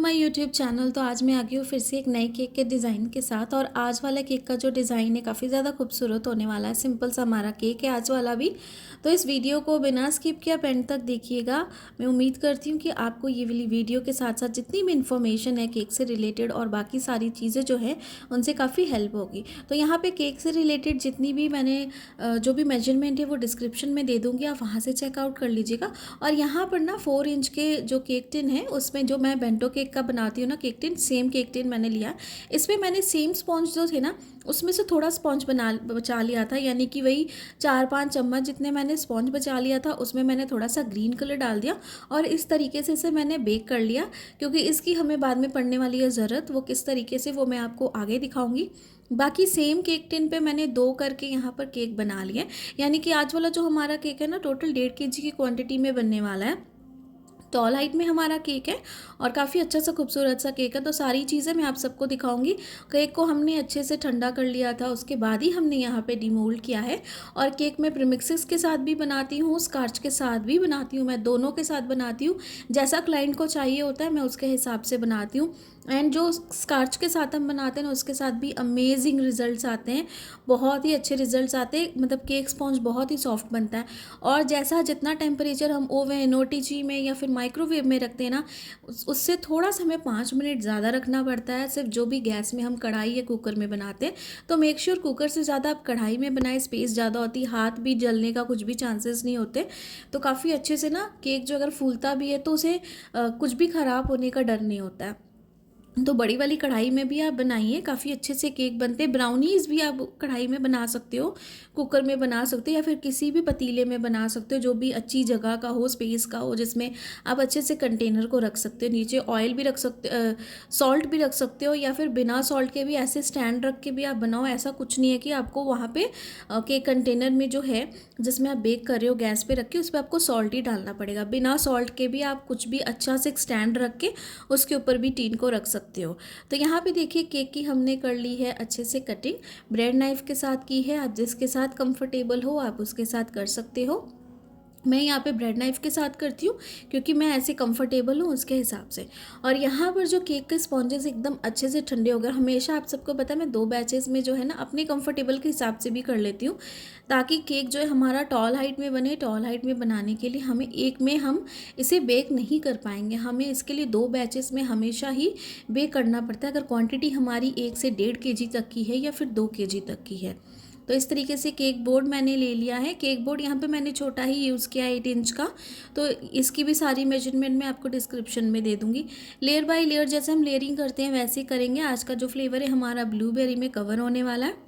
My YouTube channel. तो आज मैं आ गई हूँ फिर से एक नए केक के डिज़ाइन के साथ। और आज वाला केक का जो डिज़ाइन है काफ़ी ज़्यादा खूबसूरत होने वाला है। सिंपल सा हमारा केक है आज वाला भी। तो इस वीडियो को बिना स्किप किया एंड तक देखिएगा। मैं उम्मीद करती हूँ कि आपको ये वाली वीडियो के साथ साथ जितनी भी इन्फॉर्मेशन है केक से रिलेटेड और बाकी सारी चीज़ें जो है उनसे काफ़ी हेल्प होगी। तो यहाँ पे केक से रिलेटेड जितनी भी मैंने जो भी मेजरमेंट है वो डिस्क्रिप्शन में दे दूँगी, आप वहाँ से चेकआउट कर लीजिएगा। और यहाँ पर ना 4 इंच के जो केक टिन है उसमें जो मैं बेंटो केक का बनाती हूँ ना cake tin, same cake tin मैंने लिया। इसमें मैंने सेम स्पॉन्ज जो थे ना उसमें से थोड़ा स्पॉन्ज बचा लिया था, यानी कि वही 4-5 चम्मच जितने मैंने स्पॉन्ज बचा लिया था उसमें मैंने थोड़ा सा ग्रीन कलर डाल दिया और इस तरीके से इसे मैंने बेक कर लिया। क्योंकि इसकी हमें बाद में पड़ने वाली है ज़रूरत, वो किस तरीके से वो मैं आपको आगे दिखाऊंगी। बाकी सेम केक टिन पे मैंने 2 करके यहाँ पर केक बना लिए। यानी कि आज वाला जो हमारा केक है ना टोटल 1.5 kg की क्वांटिटी में बनने वाला है। टॉल हाइट में हमारा केक है और काफ़ी अच्छा सा खूबसूरत सा केक है। तो सारी चीज़ें मैं आप सबको दिखाऊंगी। केक को हमने अच्छे से ठंडा कर लिया था, उसके बाद ही हमने यहाँ पे डिमोल्ड किया है। और केक मैं प्रीमिक्सेस के साथ भी बनाती हूँ, स्कार्च के साथ भी बनाती हूँ, मैं दोनों के साथ बनाती हूँ। जैसा क्लाइंट को चाहिए होता है मैं उसके हिसाब से बनाती हूँ। एंड जो स्कार्च के साथ हम बनाते हैं ना उसके साथ भी अमेजिंग रिजल्ट्स आते हैं, बहुत ही अच्छे रिजल्ट्स आते हैं। मतलब केक स्पॉन्ज बहुत ही सॉफ्ट बनता है। और जैसा जितना टेम्परेचर हम ओवन ओटीजी में या फिर माइक्रोवेव में रखते हैं ना उससे थोड़ा सा हमें 5 मिनट ज़्यादा रखना पड़ता है। सिर्फ जो भी गैस में हम कढ़ाई या कुकर में बनाते हैं तो मेक श्योर कुकर से ज़्यादा आप कढ़ाई में बनाए, स्पेस ज़्यादा होती है, हाथ भी जलने का कुछ भी चांसेस नहीं होते। तो काफ़ी अच्छे से ना केक जो अगर फूलता भी है तो उसे कुछ भी ख़राब होने का डर नहीं होता है। तो बड़ी वाली कढ़ाई में भी आप बनाइए, काफ़ी अच्छे से केक बनते हैं। ब्राउनीज़ भी आप कढ़ाई में बना सकते हो, कुकर में बना सकते हो या फिर किसी भी पतीले में बना सकते हो जो भी अच्छी जगह का हो, स्पेस का हो, जिसमें आप अच्छे से कंटेनर को रख सकते हो। नीचे ऑयल भी रख सकते, सॉल्ट भी रख सकते हो या फिर बिना सॉल्ट के भी ऐसे स्टैंड रख के भी आप बनाओ। ऐसा कुछ नहीं है कि आपको वहाँ पे केक कंटेनर में जो है जिसमें आप बेक कर रहे हो गैस पे रख के उस पर आपको सॉल्ट ही डालना पड़ेगा। बिना सॉल्ट के भी आप कुछ भी अच्छा से स्टैंड रख के उसके ऊपर भी टीन को रख सकते हो। तो यहाँ पे देखिए केक की हमने कर ली है अच्छे से कटिंग, ब्रेड नाइफ के साथ की है। आप जिसके साथ कंफर्टेबल हो आप उसके साथ कर सकते हो। मैं यहाँ पे ब्रेड नाइफ़ के साथ करती हूँ क्योंकि मैं ऐसे कंफर्टेबल हूँ उसके हिसाब से। और यहाँ पर जो केक के स्पॉन्जेस एकदम अच्छे से ठंडे हो गए। हमेशा आप सबको पता है मैं 2 बैचेस में जो है ना अपने कंफर्टेबल के हिसाब से भी कर लेती हूँ, ताकि केक जो है हमारा टॉल हाइट में बने। टॉल हाइट में बनाने के लिए हमें एक में हम इसे बेक नहीं कर पाएंगे, हमें इसके लिए 2 बैचेस में हमेशा ही बेक करना पड़ता है। अगर क्वान्टिटी हमारी 1 से 1.5 kg तक की है या फिर 2 kg तक की है। तो इस तरीके से केक बोर्ड मैंने ले लिया है। केक बोर्ड यहाँ पे मैंने छोटा ही यूज़ किया है 8 इंच का। तो इसकी भी सारी मेजरमेंट मैं आपको डिस्क्रिप्शन में दे दूँगी। लेयर बाय लेयर जैसे हम लेयरिंग करते हैं वैसे ही करेंगे। आज का जो फ्लेवर है हमारा ब्लूबेरी में कवर होने वाला है।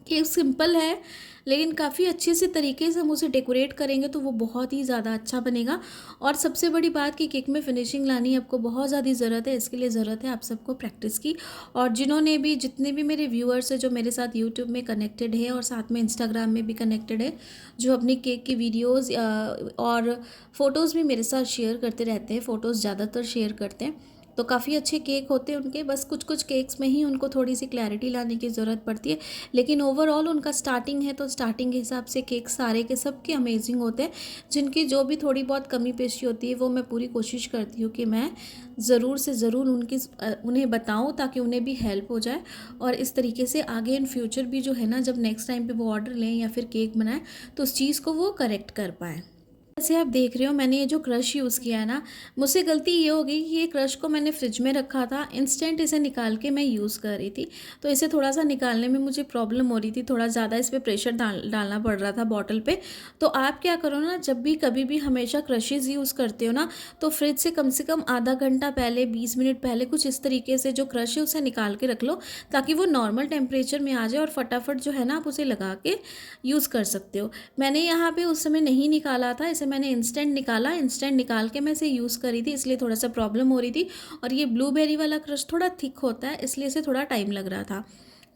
केक सिंपल है लेकिन काफ़ी अच्छे से तरीके से हम उसे डेकोरेट करेंगे तो वो बहुत ही ज़्यादा अच्छा बनेगा। और सबसे बड़ी बात कि केक में फिनिशिंग लानी आपको बहुत ज़्यादा ज़रूरत है। इसके लिए ज़रूरत है आप सबको प्रैक्टिस की। और जिन्होंने भी जितने भी मेरे व्यूअर्स हैं जो मेरे साथ यूट्यूब में कनेक्टेड है और साथ में इंस्टाग्राम में भी कनेक्टेड है, जो अपनी केक की वीडियोज़ और फ़ोटोज़ भी मेरे साथ शेयर करते रहते हैं, फ़ोटोज़ ज़्यादातर शेयर करते हैं। तो काफ़ी अच्छे केक होते हैं उनके, बस कुछ कुछ केक्स में ही उनको थोड़ी सी क्लैरिटी लाने की ज़रूरत पड़ती है। लेकिन ओवरऑल उनका स्टार्टिंग है तो स्टार्टिंग के हिसाब से केक सारे के सब के अमेजिंग होते हैं। जिनकी जो भी थोड़ी बहुत कमी पेशी होती है वो मैं पूरी कोशिश करती हूँ कि मैं ज़रूर से ज़रूर उन्हें बताऊँ ताकि उन्हें भी हेल्प हो जाए। और इस तरीके से आगे इन फ्यूचर भी जो है ना जब नेक्स्ट टाइम पे वो ऑर्डर लें या फिर केक बनाएं तो उस चीज़ को वो करेक्ट कर पाएँ। जैसे आप देख रहे हो मैंने ये जो क्रश यूज़ किया है ना, मुझसे गलती ये हो गई कि ये क्रश को मैंने फ्रिज में रखा था, इंस्टेंट इसे निकाल के मैं यूज़ कर रही थी। तो इसे थोड़ा सा निकालने में मुझे प्रॉब्लम हो रही थी, थोड़ा ज़्यादा इस पर प्रेशर डालना पड़ रहा था बॉटल पे। तो आप क्या करो ना, जब भी कभी भी हमेशा क्रशेज़ यूज़ करते हो ना तो फ्रिज से कम आधा घंटा पहले 20 मिनट पहले कुछ इस तरीके से जो क्रश है उसे निकाल के रख लो, ताकि वो नॉर्मल टेम्परेचर में आ जाए और फटाफट जो है ना आप उसे लगा के यूज़ कर सकते हो। मैंने यहाँ पे उस समय नहीं निकाला था, इसे मैंने इंस्टेंट निकाला, इंस्टेंट निकाल के मैं इसे यूज़ करी थी, इसलिए थोड़ा सा प्रॉब्लम हो रही थी। और ये ब्लूबेरी वाला क्रश थोड़ा थिक होता है इसलिए इसे थोड़ा टाइम लग रहा था।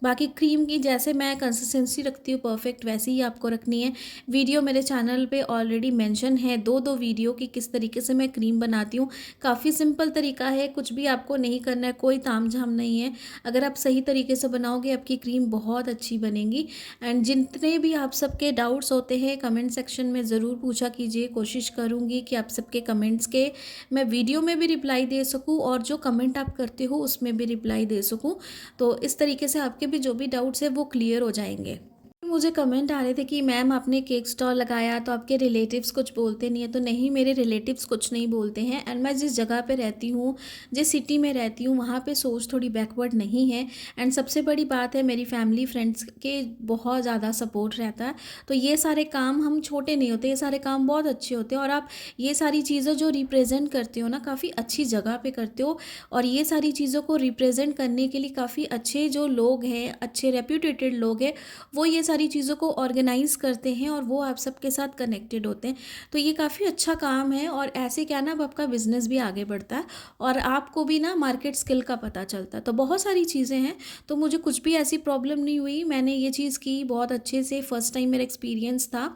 बाकी क्रीम की जैसे मैं कंसिस्टेंसी रखती हूँ परफेक्ट वैसी ही आपको रखनी है। वीडियो मेरे चैनल पे ऑलरेडी मेंशन है, 2-2 वीडियो कि किस तरीके से मैं क्रीम बनाती हूँ। काफ़ी सिंपल तरीका है, कुछ भी आपको नहीं करना है, कोई तामझाम नहीं है। अगर आप सही तरीके से बनाओगे आपकी क्रीम बहुत अच्छी बनेगी। एंड जितने भी आप सबके डाउट्स होते हैं कमेंट सेक्शन में ज़रूर पूछा कीजिए। कोशिश करूँगी कि आप सबके कमेंट्स के मैं वीडियो में भी रिप्लाई दे सकूँ और जो कमेंट आप करते हो उसमें भी रिप्लाई दे सकूँ। तो इस तरीके से आपके भी जो भी डाउट्स हैं वो क्लियर हो जाएंगे। मुझे कमेंट आ रहे थे कि मैम आपने केक स्टॉल लगाया तो आपके रिलेटिव्स कुछ बोलते नहीं है। तो नहीं, मेरे रिलेटिव्स कुछ नहीं बोलते हैं। एंड मैं जिस जगह पे रहती हूँ, जिस सिटी में रहती हूँ, वहाँ पे सोच थोड़ी बैकवर्ड नहीं है। एंड सबसे बड़ी बात है मेरी फैमिली फ्रेंड्स के बहुत ज़्यादा सपोर्ट रहता है। तो ये सारे काम हम छोटे नहीं होते, ये सारे काम बहुत अच्छे होते हैं। और आप ये सारी चीज़ें जो रिप्रेजेंट करते हो ना, काफ़ी अच्छी जगह पे करते हो। और ये सारी चीज़ों को रिप्रेजेंट करने के लिए काफ़ी अच्छे जो लोग हैं, अच्छे रेप्यूटेटेड लोग हैं, वो ये सारी चीज़ों को ऑर्गेनाइज़ करते हैं और वो आप सबके साथ कनेक्टेड होते हैं। तो ये काफ़ी अच्छा काम है और ऐसे क्या ना, अब आपका बिज़नेस भी आगे बढ़ता है और आपको भी ना मार्केट स्किल का पता चलता है। तो बहुत सारी चीज़ें हैं, तो मुझे कुछ भी ऐसी प्रॉब्लम नहीं हुई। मैंने ये चीज़ की बहुत अच्छे से, फर्स्ट टाइम मेरा एक्सपीरियंस था।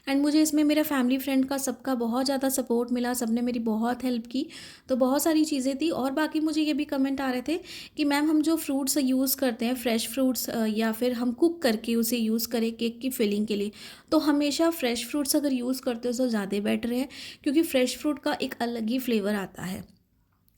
एंड मुझे इसमें मेरा फैमिली फ्रेंड का सबका बहुत ज़्यादा सपोर्ट मिला, सबने मेरी बहुत हेल्प की। तो बहुत सारी चीज़ें थी। और बाकी मुझे ये भी कमेंट आ रहे थे कि मैम हम जो फ्रूट्स यूज़ करते हैं, फ्रेश फ्रूट्स, या फिर हम कुक करके उसे यूज़ करें केक की फिलिंग के लिए, तो हमेशा फ्रेश फ्रूट्स अगर यूज़ करते हो तो ज़्यादा बेटर है, क्योंकि फ्रेश फ्रूट का एक अलग ही फ्लेवर आता है।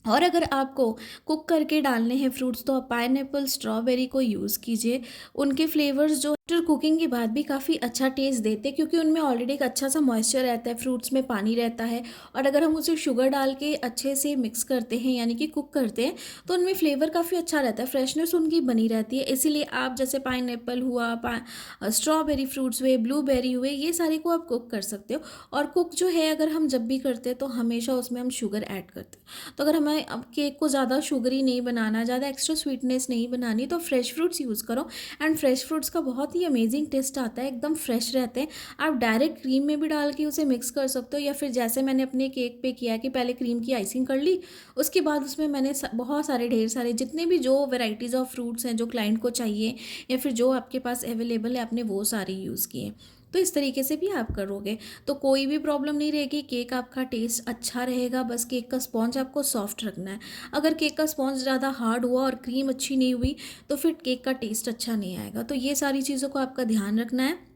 और अगर आपको कुक करके डालने हैं फ्रूट्स तो आप पाइनएप्पल, स्ट्रॉबेरी को यूज़ कीजिए। उनके फ्लेवर्स जो आफ्टर कुकिंग के बाद भी काफ़ी अच्छा टेस्ट देते हैं, क्योंकि उनमें ऑलरेडी एक अच्छा सा मॉइस्चर रहता है, फ्रूट्स में पानी रहता है। और अगर हम उसे शुगर डाल के अच्छे से मिक्स करते हैं, यानी कि कुक करते हैं, तो उनमें फ्लेवर काफ़ी अच्छा रहता है, फ्रेशनेस उनकी बनी रहती है। इसीलिए आप जैसे पाइनएप्पल हुआ, स्ट्रॉबेरी फ्रूट्स हुए, ब्लूबेरी हुए, ये सारे को आप कुक कर सकते हो। और कुक जो है अगर हम जब भी करते हैं तो हमेशा उसमें हम शुगर ऐड करते हैं। तो अगर हमें अब केक को ज़्यादा शुगरी नहीं बनाना, ज़्यादा एक्स्ट्रा स्वीटनेस नहीं बनानी, तो फ्रेश फ्रूट्स यूज़ करो। एंड फ्रेश फ्रूट्स का बहुत ही अमेजिंग टेस्ट आता है, एकदम फ्रेश रहते हैं। आप डायरेक्ट क्रीम में भी डाल के उसे मिक्स कर सकते हो, या फिर जैसे मैंने अपने केक पे किया कि पहले क्रीम की आइसिंग कर ली, उसके बाद उसमें मैंने बहुत सारे, ढेर सारे जितने भी जो वेराइटीज़ ऑफ फ्रूट्स हैं जो क्लाइंट को चाहिए या फिर जो आपके पास अवेलेबल है, आपने वो सारे यूज़ किए। तो इस तरीके से भी आप करोगे तो कोई भी प्रॉब्लम नहीं रहेगी। केक आपका टेस्ट अच्छा रहेगा, बस केक का स्पॉन्ज आपको सॉफ्ट रखना है। अगर केक का स्पॉन्ज ज़्यादा हार्ड हुआ और क्रीम अच्छी नहीं हुई तो फिर केक का टेस्ट अच्छा नहीं आएगा। तो ये सारी चीज़ों को आपका ध्यान रखना है।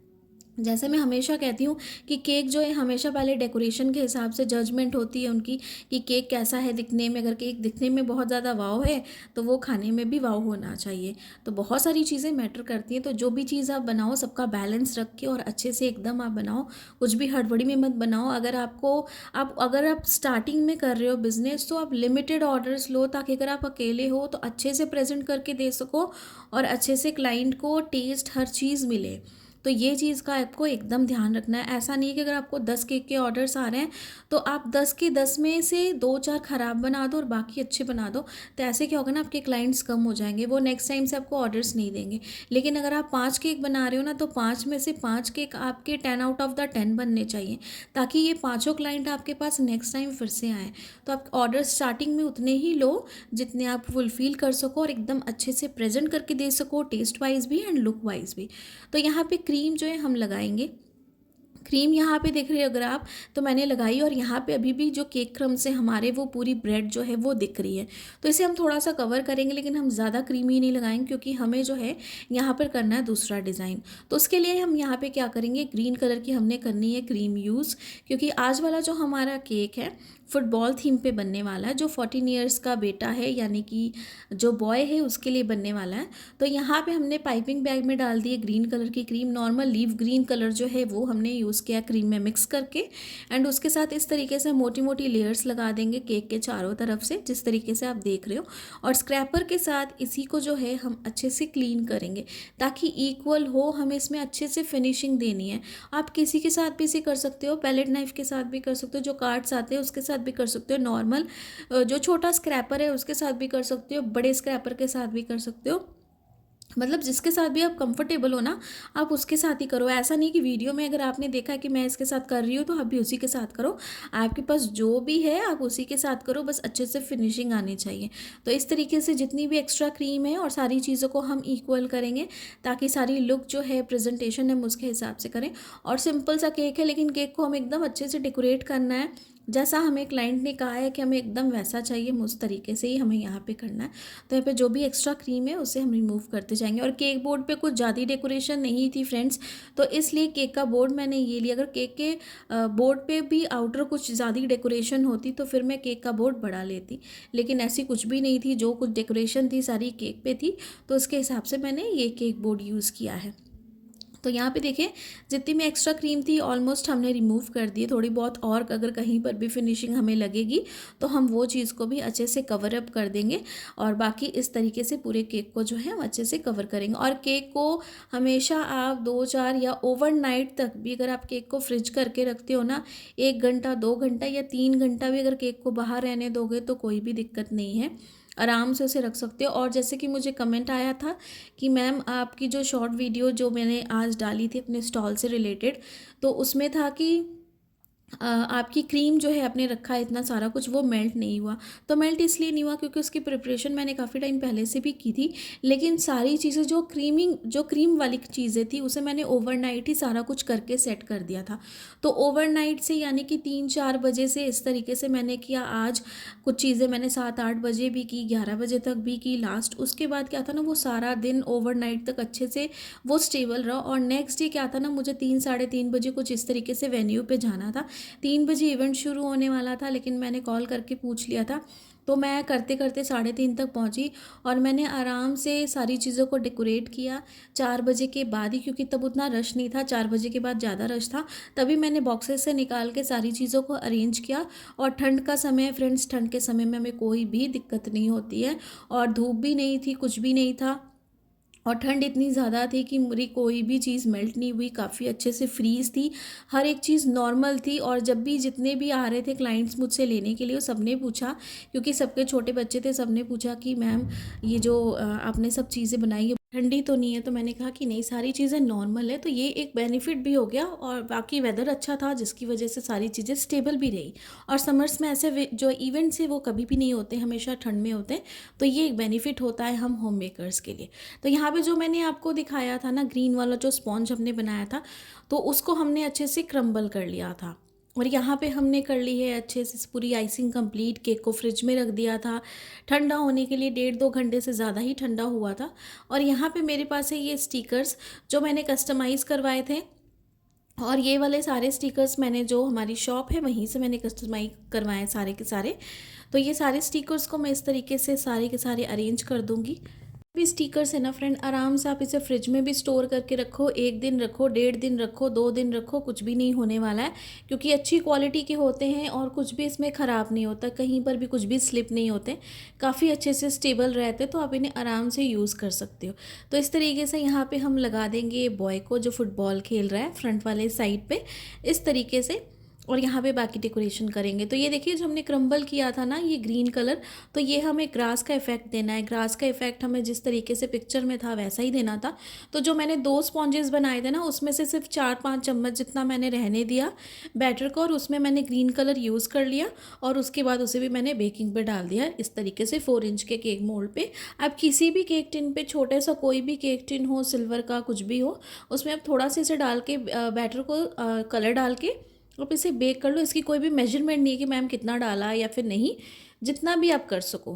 जैसे मैं हमेशा कहती हूँ कि केक जो है हमेशा पहले डेकोरेशन के हिसाब से जजमेंट होती है उनकी, कि केक कैसा है दिखने में। अगर केक दिखने में बहुत ज़्यादा वाव है तो वो खाने में भी वाव होना चाहिए। तो बहुत सारी चीज़ें मैटर करती हैं। तो जो भी चीज़ आप बनाओ सबका बैलेंस रख के और अच्छे से एकदम आप बनाओ, कुछ भी हड़बड़ी में मत बनाओ। अगर आप स्टार्टिंग में कर रहे हो बिज़नेस तो आप लिमिटेड ऑर्डर्स लो, ताकि अगर आप अकेले हो तो अच्छे से प्रेजेंट करके दे सको और अच्छे से क्लाइंट को टेस्ट हर चीज़ मिले। तो ये चीज़ का आपको एकदम ध्यान रखना है। ऐसा नहीं है कि अगर आपको 10 केक के ऑर्डर्स आ रहे हैं तो आप 10 के 10 में से 2-4 ख़राब बना दो और बाकी अच्छे बना दो। तो ऐसे क्या होगा ना, आपके क्लाइंट्स कम हो जाएंगे, वो नेक्स्ट टाइम से आपको ऑर्डर्स नहीं देंगे। लेकिन अगर आप 5 केक बना रहे हो ना, तो 5 में से 5 केक आपके 10 आउट ऑफ द 10 बनने चाहिए, ताकि ये पाँचों क्लाइंट आपके पास नेक्स्ट टाइम फिर से आएँ। तो आप ऑर्डर स्टार्टिंग में उतने ही लो जितने आप फुलफ़िल कर सको और एकदम अच्छे से प्रेजेंट करके दे सको, टेस्ट वाइज भी एंड लुक वाइज भी। तो यहाँ पे क्रीम जो है हम लगाएंगे। क्रीम यहाँ पे देख रहे हो अगर आप, तो मैंने लगाई और यहाँ पे अभी भी जो केक क्रम्ब से हमारे वो पूरी ब्रेड जो है वो दिख रही है। तो इसे हम थोड़ा सा कवर करेंगे, लेकिन हम ज़्यादा क्रीमी नहीं लगाएंगे, क्योंकि हमें जो है यहाँ पर करना है दूसरा डिज़ाइन। तो उसके लिए हम यहाँ पे क्या करेंगे, ग्रीन कलर की हमने करनी है क्रीम यूज़, क्योंकि आज वाला जो हमारा केक है फुटबॉल थीम पे बनने वाला है। जो 14 ईयर्स का बेटा है, यानी कि जो बॉय है, उसके लिए बनने वाला है। तो यहाँ पे हमने पाइपिंग बैग में डाल दी है ग्रीन कलर की cream. Normal leave green colour जो है वो हमने यूज़ किया क्रीम में मिक्स करके। एंड उसके साथ इस तरीके से मोटी मोटी लेयर्स लगा देंगे केक के चारों तरफ से, जिस तरीके से आप देख रहे हो। और स्क्रैपर के साथ इसी को जो है हम अच्छे से क्लीन करेंगे, ताकि इक्वल हो। हमें इसमें अच्छे से फिनिशिंग देनी है। आप किसी के साथ भी इसे कर सकते हो, पैलेट नाइफ के साथ भी कर सकते हो, जो कार्ड्स आते हैं उसके साथ भी कर सकते हो, नॉर्मल जो छोटा स्क्रैपर है उसके साथ भी कर सकते हो, बड़े स्क्रैपर के साथ भी कर सकते हो। मतलब जिसके साथ भी आप कंफर्टेबल हो ना, आप उसके साथ ही करो। ऐसा नहीं कि वीडियो में अगर आपने देखा कि मैं इसके साथ कर रही हूँ तो आप भी उसी के साथ करो। आपके पास जो भी है आप उसी के साथ करो, बस अच्छे से फिनिशिंग आनी चाहिए। तो इस तरीके से जितनी भी एक्स्ट्रा क्रीम है और सारी चीज़ों को हम इक्वल करेंगे, ताकि सारी लुक जो है, प्रेजेंटेशन है, हम उसके हिसाब से करें। और सिंपल सा केक है, लेकिन केक को हम एकदम अच्छे से डेकोरेट करना है। जैसा हमें क्लाइंट ने कहा है कि हमें एकदम वैसा चाहिए, उस तरीके से ही हमें यहाँ पे करना है। तो यहाँ पे जो भी एक्स्ट्रा क्रीम है उसे हम रिमूव करते जाएंगे। और केक बोर्ड पे कुछ ज़्यादा डेकोरेशन नहीं थी फ्रेंड्स, तो इसलिए केक का बोर्ड मैंने ये लिया। अगर केक के बोर्ड पे भी आउटर कुछ ज़्यादा डेकोरेशन होती तो फिर मैं केक का बोर्ड बढ़ा लेती, लेकिन ऐसी कुछ भी नहीं थी। जो कुछ डेकोरेशन थी सारी केक पे थी, तो उसके हिसाब से मैंने ये केक बोर्ड यूज़ किया है। तो यहाँ पे देखिए, जितनी में एक्स्ट्रा क्रीम थी ऑलमोस्ट हमने रिमूव कर दी। थोड़ी बहुत और अगर कहीं पर भी फिनिशिंग हमें लगेगी तो हम वो चीज़ को भी अच्छे से कवर अप कर देंगे। और बाकी इस तरीके से पूरे केक को जो है हम अच्छे से कवर करेंगे। और केक को हमेशा आप 2-4 या ओवरनाइट तक भी अगर आप केक को फ्रिज करके रखते हो ना, 1 घंटा, 2 घंटा या 3 घंटा भी अगर केक को बाहर रहने दोगे तो कोई भी दिक्कत नहीं है, आराम से उसे रख सकते हो। और जैसे कि मुझे कमेंट आया था कि मैम आपकी जो शॉर्ट वीडियो जो मैंने आज डाली थी अपने स्टॉल से रिलेटेड, तो उसमें था कि आपकी क्रीम जो है आपने रखा है इतना सारा कुछ, वो मेल्ट नहीं हुआ। तो मेल्ट इसलिए नहीं हुआ क्योंकि उसकी प्रिपरेशन मैंने काफ़ी टाइम पहले से भी की थी, लेकिन सारी चीज़ें जो क्रीम वाली चीज़ें थी उसे मैंने ओवरनाइट ही सारा कुछ करके सेट कर दिया था। तो ओवरनाइट से यानी कि 3-4 बजे से इस तरीके से मैंने किया। आज कुछ चीज़ें मैंने 7-8 बजे भी की, 11 बजे तक भी की लास्ट। उसके बाद क्या था ना, वो सारा दिन ओवरनाइट तक अच्छे से वो स्टेबल रहा। और नेक्स्ट डे क्या था ना, मुझे 3-3:30 बजे कुछ इस तरीके से वेन्यू पे जाना था। 3 बजे इवेंट शुरू होने वाला था, लेकिन मैंने कॉल करके पूछ लिया था, तो मैं करते करते 3:30 तक पहुंची। और मैंने आराम से सारी चीज़ों को डेकोरेट किया 4 बजे के बाद ही, क्योंकि तब उतना रश नहीं था। 4 बजे के बाद ज़्यादा रश था, तभी मैंने बॉक्सेस से निकाल के सारी चीज़ों को अरेंज किया। और ठंड का समय फ्रेंड्स, ठंड के समय में हमें कोई भी दिक्कत नहीं होती है, और धूप भी नहीं थी, कुछ भी नहीं था। और ठंड इतनी ज़्यादा थी कि मेरी कोई भी चीज़ मेल्ट नहीं हुई, काफ़ी अच्छे से फ्रीज़ थी, हर एक चीज़ नॉर्मल थी। और जब भी जितने भी आ रहे थे क्लाइंट्स मुझसे लेने के लिए, वो सबने पूछा, क्योंकि सबके छोटे बच्चे थे, सबने पूछा कि मैम ये जो आपने सब चीज़ें बनाई है ठंडी तो नहीं है? तो मैंने कहा कि नहीं, सारी चीज़ें नॉर्मल है। तो ये एक बेनिफिट भी हो गया, और बाकी वेदर अच्छा था जिसकी वजह से सारी चीज़ें स्टेबल भी रही। और समर्स में ऐसे जो इवेंट्स हैं वो कभी भी नहीं होते, हमेशा ठंड में होते हैं। तो ये एक बेनिफिट होता है हम होम मेकर्स के लिए। तो यहाँ पे जो मैंने आपको दिखाया था ना, ग्रीन वाला जो स्पॉन्ज हमने बनाया था, तो उसको हमने अच्छे से क्रम्बल कर लिया था। और यहाँ पे हमने कर ली है अच्छे से पूरी आइसिंग कंप्लीट। केक को फ्रिज में रख दिया था ठंडा होने के लिए, 1.5-2 घंटे से ज़्यादा ही ठंडा हुआ था। और यहाँ पे मेरे पास है ये स्टिकर्स जो मैंने कस्टमाइज़ करवाए थे। और ये वाले सारे स्टिकर्स मैंने, जो हमारी शॉप है वहीं से मैंने कस्टमाइज करवाए सारे के सारे। तो ये सारे स्टिकर्स को मैं इस तरीके से सारे के सारे अरेंज कर दूँगी। भी स्टिकर्स है ना फ्रेंड, आराम से आप इसे फ्रिज में भी स्टोर करके रखो, 1 दिन रखो, 1.5 दिन रखो, 2 दिन रखो, कुछ भी नहीं होने वाला है, क्योंकि अच्छी क्वालिटी के होते हैं और कुछ भी इसमें ख़राब नहीं होता, कहीं पर भी कुछ भी स्लिप नहीं होते, काफ़ी अच्छे से स्टेबल रहते, तो आप इन्हें आराम से यूज़ कर सकते हो। तो इस तरीके से यहाँ पे हम लगा देंगे बॉय को जो फुटबॉल खेल रहा है फ्रंट वाले साइड पे, इस तरीके से। और यहाँ पे बाकी डेकोरेशन करेंगे। तो ये देखिए, जो हमने क्रम्बल किया था ना, ये ग्रीन कलर, तो ये हमें ग्रास का इफेक्ट देना है। ग्रास का इफेक्ट हमें जिस तरीके से पिक्चर में था वैसा ही देना था। तो जो मैंने 2 स्पॉन्जेस बनाए थे ना, उसमें से सिर्फ 4-5 चम्मच जितना मैंने रहने दिया बैटर को, और उसमें मैंने ग्रीन कलर यूज़ कर लिया। और उसके बाद उसे भी मैंने बेकिंग पे डाल दिया इस तरीके से 4 इंच के केक मोल्ड पे। आप किसी भी केक टिन पे, छोटे सा कोई भी केक टिन हो, सिल्वर का कुछ भी हो, उसमें आप थोड़ा सा इसे डाल के बैटर को कलर डाल के आप इसे बेक कर लो। इसकी कोई भी मेजरमेंट नहीं है कि मैम कितना डाला या फिर नहीं, जितना भी आप कर सको।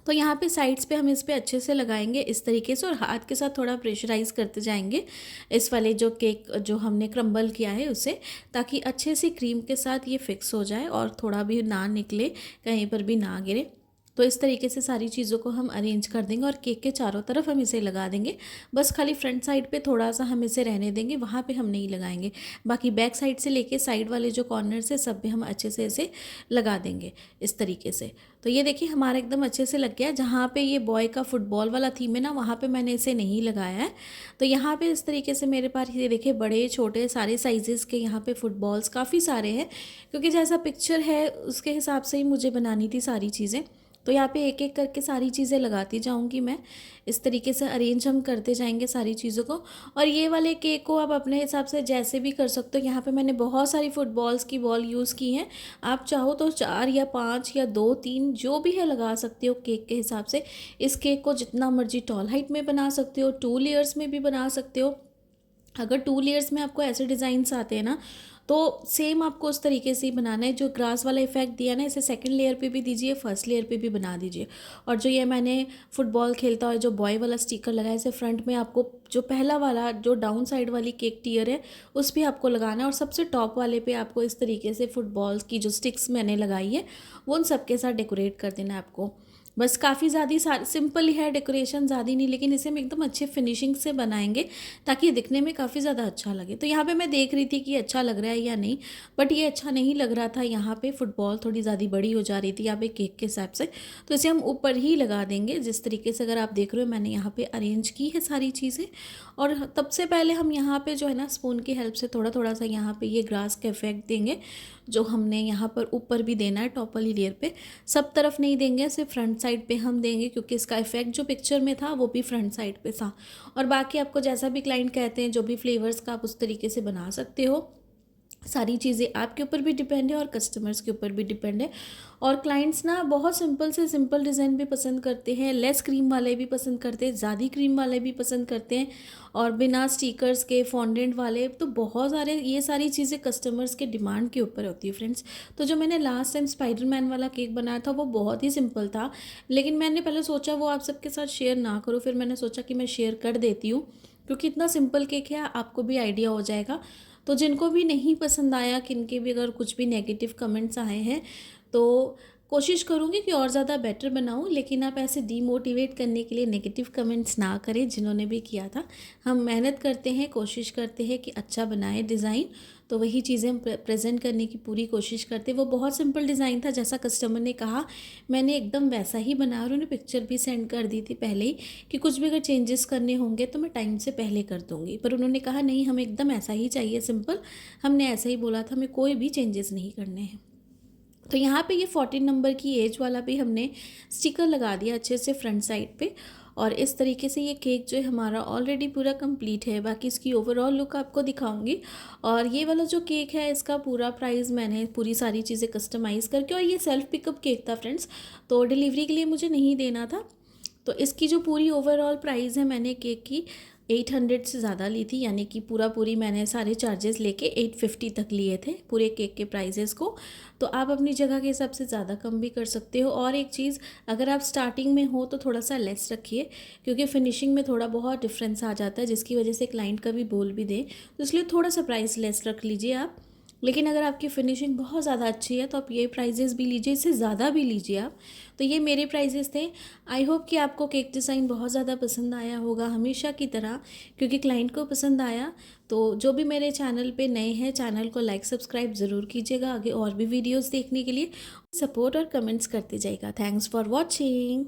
तो यहाँ पे साइड्स पे हम इस पे अच्छे से लगाएंगे इस तरीके से, और हाथ के साथ थोड़ा प्रेशराइज़ करते जाएंगे इस वाले जो केक जो हमने क्रम्बल किया है उसे, ताकि अच्छे से क्रीम के साथ ये फिक्स हो जाए और थोड़ा भी ना निकले, कहीं पर भी ना गिरे। तो इस तरीके से सारी चीज़ों को हम अरेंज कर देंगे, और केक के चारों तरफ हम इसे लगा देंगे। बस खाली फ्रंट साइड पे थोड़ा सा हम इसे रहने देंगे, वहाँ पे हम नहीं लगाएंगे। बाकी बैक साइड से लेके साइड वाले जो कॉर्नर से सब पे हम अच्छे से इसे लगा देंगे इस तरीके से। तो ये देखिए, हमारा एकदम अच्छे से लग गया। जहाँ पे ये बॉय का फुटबॉल वाला थीम है ना, वहाँ पे मैंने इसे नहीं लगाया है। तो यहाँ पे इस तरीके से मेरे पास ये देखिए, बड़े छोटे सारे साइजेस के यहाँ पे फुटबॉल्स काफ़ी सारे हैं, क्योंकि जैसा पिक्चर है उसके हिसाब से ही मुझे बनानी थी सारी चीज़ें। तो यहाँ पे एक एक करके सारी चीज़ें लगाती जाऊँगी मैं। इस तरीके से अरेंज हम करते जाएंगे सारी चीज़ों को। और ये वाले केक को आप अपने हिसाब से जैसे भी कर सकते हो। यहाँ पे मैंने बहुत सारी फुटबॉल्स की बॉल यूज़ की हैं। आप चाहो तो 4 या 5 या 2 3 जो भी है लगा सकते हो केक के हिसाब से। इस केक को जितना मर्जी टॉल हाइट में बना सकते हो, 2 लेयर्स में भी बना सकते हो। अगर 2 लेयर्स में आपको ऐसे डिज़ाइंस आते हैं ना, तो सेम आपको उस तरीके से ही बनाना है। जो ग्रास वाला इफेक्ट दिया ना, इसे सेकंड लेयर पे भी दीजिए, फर्स्ट लेयर पे भी बना दीजिए। और जो ये मैंने फुटबॉल खेलता हुआ जो बॉय वाला स्टिकर लगाया, इसे फ्रंट में आपको जो पहला वाला जो डाउन साइड वाली केक टियर है उस पर आपको लगाना है। और सबसे टॉप वाले पे आपको इस तरीके से फुटबॉल्स की जो स्टिक्स मैंने लगाई है वो उन सबके साथ डेकोरेट कर देना है आपको। बस काफ़ी ज़्यादा सिंपल ही है डेकोरेशन, ज़्यादा नहीं, लेकिन इसे हम एकदम अच्छे फिनिशिंग से बनाएंगे ताकि ये दिखने में काफ़ी ज़्यादा अच्छा लगे। तो यहाँ पे मैं देख रही थी कि ये अच्छा लग रहा है या नहीं, बट ये अच्छा नहीं लग रहा था। यहाँ पे फुटबॉल थोड़ी ज़्यादा बड़ी हो जा रही थी यहाँ पे केक के हिसाब से, तो इसे हम ऊपर ही लगा देंगे। जिस तरीके से अगर आप देख रहे हो मैंने यहाँ पे अरेंज की है सारी चीज़ें। और तब से पहले हम यहाँ पे जो है ना स्पून की हेल्प से थोड़ा थोड़ा सा यहाँ पे ये ग्रास का इफेक्ट देंगे, जो हमने यहाँ पर ऊपर भी देना है टॉप वाली लेयर पे। सब तरफ नहीं देंगे, सिर्फ फ्रंट साइड पे हम देंगे, क्योंकि इसका इफेक्ट जो पिक्चर में था वो भी फ्रंट साइड पे था। और बाकी आपको जैसा भी क्लाइंट कहते हैं, जो भी फ्लेवर्स का आप उस तरीके से बना सकते हो। सारी चीज़ें आपके ऊपर भी डिपेंड है और कस्टमर्स के ऊपर भी डिपेंड है। और क्लाइंट्स ना बहुत सिंपल से सिंपल डिज़ाइन भी पसंद करते हैं, लेस क्रीम वाले भी पसंद करते हैं, ज़्यादा क्रीम वाले भी पसंद करते हैं, और बिना स्टिकर्स के फॉन्डेंट वाले। तो बहुत सारे ये सारी चीज़ें कस्टमर्स के डिमांड के ऊपर होती है फ्रेंड्स। तो जो मैंने लास्ट टाइम स्पाइडरमैन वाला केक बनाया था वो बहुत ही सिंपल था, लेकिन मैंने पहले सोचा वो आप सबके साथ शेयर ना करूँ, फिर मैंने सोचा कि मैं शेयर कर देती हूँ, क्योंकि इतना सिंपल केक है, आपको भी आइडिया हो जाएगा। तो जिनको भी नहीं पसंद आया, किनके भी अगर कुछ भी नेगेटिव कमेंट्स आए हैं, तो कोशिश करूँगी कि और ज़्यादा बेटर बनाऊँ, लेकिन आप ऐसे डीमोटिवेट करने के लिए नेगेटिव कमेंट्स ना करें। जिन्होंने भी किया था, हम मेहनत करते हैं, कोशिश करते हैं कि अच्छा बनाए डिज़ाइन, तो वही चीज़ें हम प्रेजेंट करने की पूरी कोशिश करते हैं। वो बहुत सिंपल डिज़ाइन था, जैसा कस्टमर ने कहा मैंने एकदम वैसा ही बनाया, और उन्हें पिक्चर भी सेंड कर दी थी पहले ही कि कुछ भी अगर चेंजेस करने होंगे तो मैं टाइम से पहले कर दूँगी। पर उन्होंने कहा नहीं, हमें एकदम ऐसा ही चाहिए सिंपल। हमने ऐसा ही बोला था, हमें कोई भी चेंजेस नहीं करने हैं। तो यहाँ पे ये 14 नंबर की एज वाला भी हमने स्टिकर लगा दिया अच्छे से फ्रंट साइड पे। और इस तरीके से ये केक जो है हमारा ऑलरेडी पूरा कंप्लीट है। बाकी इसकी ओवरऑल लुक आपको दिखाऊंगी। और ये वाला जो केक है इसका पूरा प्राइस मैंने पूरी सारी चीज़ें कस्टमाइज़ करके, और ये सेल्फ पिकअप केक था फ्रेंड्स, तो डिलीवरी के लिए मुझे नहीं देना था। तो इसकी जो पूरी ओवरऑल प्राइस है मैंने केक की 800 से ज़्यादा ली थी, यानी कि पूरी मैंने सारे चार्जेस लेके 850 तक लिए थे पूरे केक के प्राइजेस को। तो आप अपनी जगह के हिसाब से ज़्यादा कम भी कर सकते हो। और एक चीज़, अगर आप स्टार्टिंग में हो तो थोड़ा सा लेस रखिए, क्योंकि फिनिशिंग में थोड़ा बहुत डिफरेंस आ जाता है, जिसकी वजह से क्लाइंट का भी बोल भी दे, तो इसलिए थोड़ा सा प्राइस लेस रख लीजिए आप। लेकिन अगर आपकी फ़िनिशिंग बहुत ज़्यादा अच्छी है तो आप ये प्राइजेस भी लीजिए, इससे ज़्यादा भी लीजिए आप। तो ये मेरे प्राइजेस थे। आई होप कि आपको केक डिज़ाइन बहुत ज़्यादा पसंद आया होगा, हमेशा की तरह, क्योंकि क्लाइंट को पसंद आया। तो जो भी मेरे चैनल पे नए हैं, चैनल को लाइक सब्सक्राइब ज़रूर कीजिएगा, आगे और भी वीडियोज़ देखने के लिए। सपोर्ट और कमेंट्स करते जाइएगा। Thanks for watching.